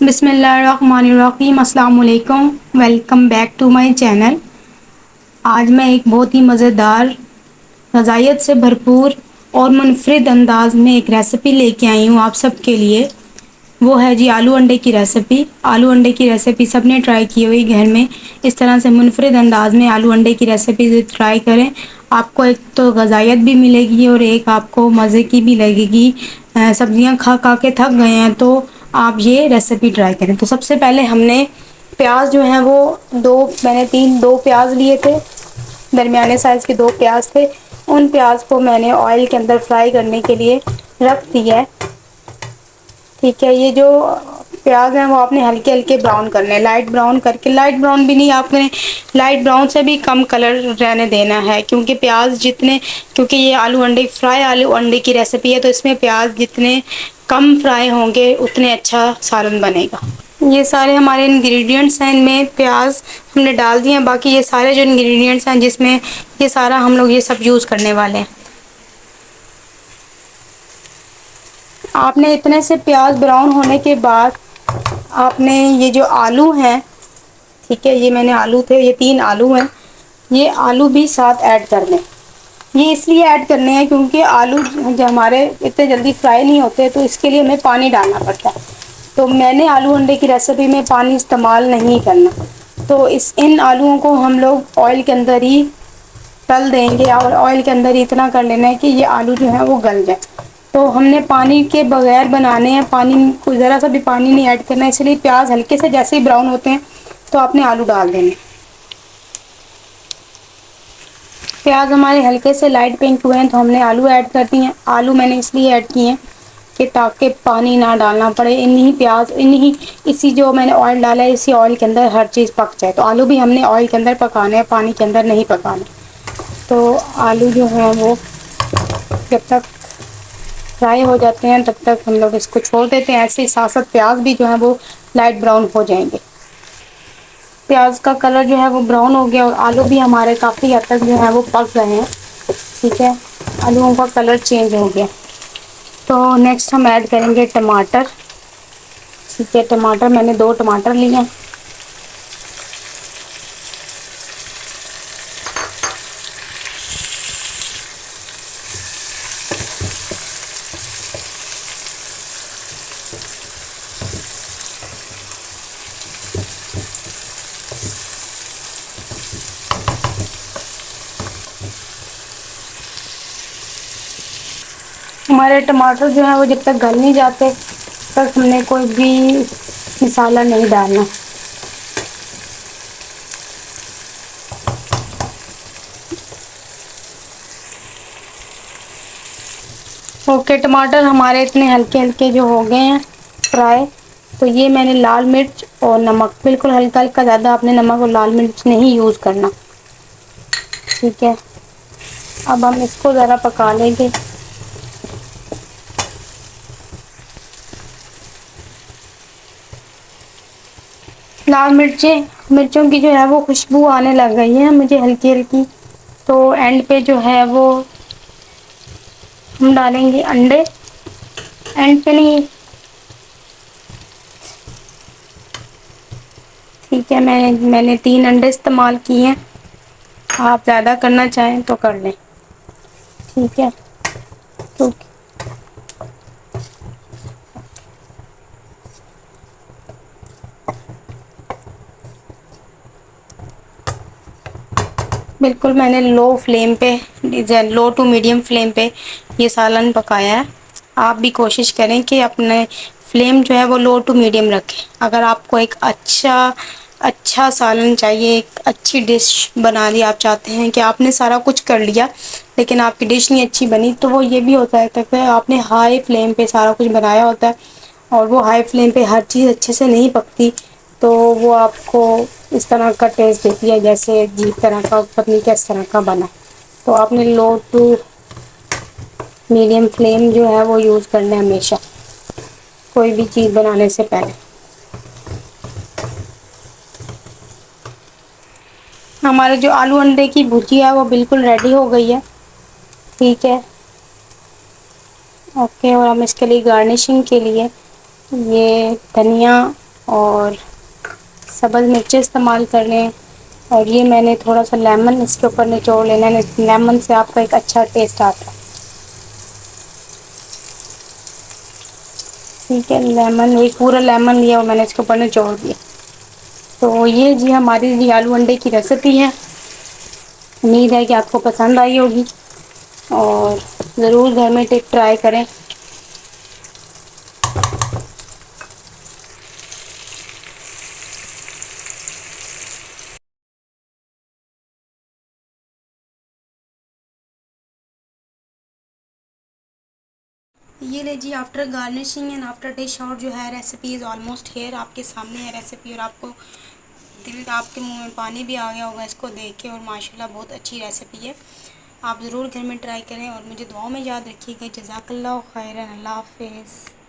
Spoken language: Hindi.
बिस्मिल्लाहिर्रहमानिर्रहीम, अस्सलाम वालेकुम। Welcome back to my channel. आज मैं एक बहुत ही मज़ेदार, ग़ज़ाइयत से भरपूर और मुनफ़रिद अंदाज़ में एक रेसिपी लेके आई हूँ आप सबके लिए। वो है जी आलू अंडे की रेसिपी। आलू अंडे की रेसिपी सबने ट्राई की हुई घर में। इस तरह से मुनफ़रिद अंदाज़ में आलू अंडे की रेसिपी ट्राई करें। आपको एक तो ग़ज़ाइयत भी मिलेगी और एक आपको मज़े की भी लगेगी। सब्ज़ियाँ खा खा के थक गए हैं तो आप ये रेसिपी ट्राई करें। तो सबसे पहले हमने प्याज जो है वो दो प्याज लिए थे, दरमियाने साइज़ के दो प्याज थे। उन प्याज को मैंने ऑयल के अंदर फ्राई करने के लिए रख दिया है। ठीक है, ये जो प्याज हैं वो आपने हल्के हल्के ब्राउन करने हैं, लाइट ब्राउन करके। लाइट ब्राउन भी नहीं, आपने लाइट ब्राउन से भी कम कलर रहने देना है, क्योंकि क्योंकि ये आलू अंडे की रेसिपी है, तो इसमें प्याज जितने कम फ्राई होंगे उतने अच्छा सालन बनेगा। ये सारे हमारे इंग्रेडिएंट्स हैं, इनमें प्याज हमने डाल दिए हैं। बाकी ये सारे जो इंग्रेडिएंट्स हैं जिसमें ये सारा हम लोग ये सब यूज़ करने वाले हैं। आपने इतने से प्याज ब्राउन होने के बाद आपने ये जो आलू हैं, ठीक है, ये मैंने आलू थे, ये 3 आलू हैं, ये आलू भी साथ ऐड कर लें। ये इसलिए ऐड करने हैं क्योंकि आलू जो हमारे इतने जल्दी फ्राई नहीं होते, तो इसके लिए हमें पानी डालना पड़ता है। तो मैंने आलू अंडे की रेसिपी में पानी इस्तेमाल नहीं करना, तो इन आलूओं को हम लोग ऑयल के अंदर ही तल देंगे और ऑयल के अंदर ही इतना कर लेना है कि ये आलू जो है वो गल जाए। तो हमने पानी के बगैर बनाने हैं, पानी को ज़रा सा भी पानी नहीं ऐड करना है। इसलिए प्याज हल्के से जैसे ही ब्राउन होते हैं तो आपने आलू डाल देने। प्याज हमारे हल्के से लाइट पिंक हुए हैं तो हमने आलू ऐड कर दिए हैं। आलू मैंने इसलिए ऐड किए हैं कि ताकि पानी ना डालना पड़े, इसी जो मैंने ऑयल डाला है इसी ऑयल के अंदर हर चीज़ पक जाए। तो आलू भी हमने ऑयल के अंदर पकाने हैं, पानी के अंदर नहीं पकाने। तो आलू जो है वो जब तक फ्राई हो जाते हैं तब तक हम लोग इसको छोड़ देते हैं। ऐसे ही साथ साथ प्याज भी जो है वो लाइट ब्राउन हो जाएंगे। प्याज का कलर जो है वो ब्राउन हो गया और आलू भी हमारे काफ़ी हद तक जो है वो पक गए हैं। ठीक है, आलूओं का कलर चेंज हो गया। तो नेक्स्ट हम ऐड करेंगे टमाटर। ठीक है, टमाटर मैंने 2 टमाटर लिए हैं। हमारे टमाटर जो है वो जब तक गल नहीं जाते तक हमने कोई भी मसाला नहीं डालना। ओके, टमाटर हमारे इतने हल्के हल्के जो हो गए हैं फ्राई, तो ये मैंने लाल मिर्च और नमक, बिल्कुल हल्का हल्का, ज़्यादा आपने नमक और लाल मिर्च नहीं यूज़ करना। ठीक है, अब हम इसको ज़रा पका लेंगे। लाल मिर्चों की जो है वो खुशबू आने लग गई है मुझे हल्की हल्की। तो एंड पे जो है वो हम डालेंगे अंडे। एंड पे नहीं, ठीक है, मैंने 3 अंडे इस्तेमाल किए हैं। आप ज़्यादा करना चाहें तो कर लें। ठीक है, तो बिल्कुल मैंने लो टू मीडियम फ्लेम पे ये सालन पकाया है। आप भी कोशिश करें कि अपने फ्लेम जो है वो लो टू मीडियम रखें। अगर आपको एक अच्छा सालन चाहिए, एक अच्छी डिश बनानी आप चाहते हैं कि आपने सारा कुछ कर लिया लेकिन आपकी डिश नहीं अच्छी बनी, तो वो ये भी होता है आपने हाई फ्लेम पे सारा कुछ बनाया होता है और वो हाई फ्लेम पे हर चीज़ अच्छे से नहीं पकती, तो वो आपको इस तरह का टेस्ट देती है जैसे अजीब तरह का, पता नहीं किस तरह का बना। तो आपने लो टू मीडियम फ्लेम जो है वो यूज़ करना है हमेशा कोई भी चीज़ बनाने से पहले। हमारे जो आलू अंडे की भुजिया है वो बिल्कुल रेडी हो गई है। ठीक है, ओके, और हम इसके लिए गार्निशिंग के लिए ये धनिया और सब्ज़ मिर्चें इस्तेमाल कर लें। और ये मैंने थोड़ा सा लेमन इसके ऊपर निचोड़ लेना है, लेमन से आपका एक अच्छा टेस्ट आता है। ठीक है, लेमन एक पूरा लेमन लिया और मैंने इसके ऊपर निचोड़ दिया। तो ये जी हमारी जी आलू अंडे की रेसिपी है। उम्मीद है कि आपको पसंद आई होगी और ज़रूर घर में टिप ट्राई करें। ये ले जी, after garnishing and after dish और जो है रेसिपी इज़ ऑलमोस्ट हेयर, आपके सामने है रेसिपी। और आपको दिल आपके मुंह में पानी भी आ गया होगा इसको देख के। और माशाल्लाह बहुत अच्छी रेसिपी है, आप ज़रूर घर में ट्राई करें और मुझे दुआओं में याद रखिएगा। जज़ाकल्लाह खैरन, अल्लाह हाफ़िज़।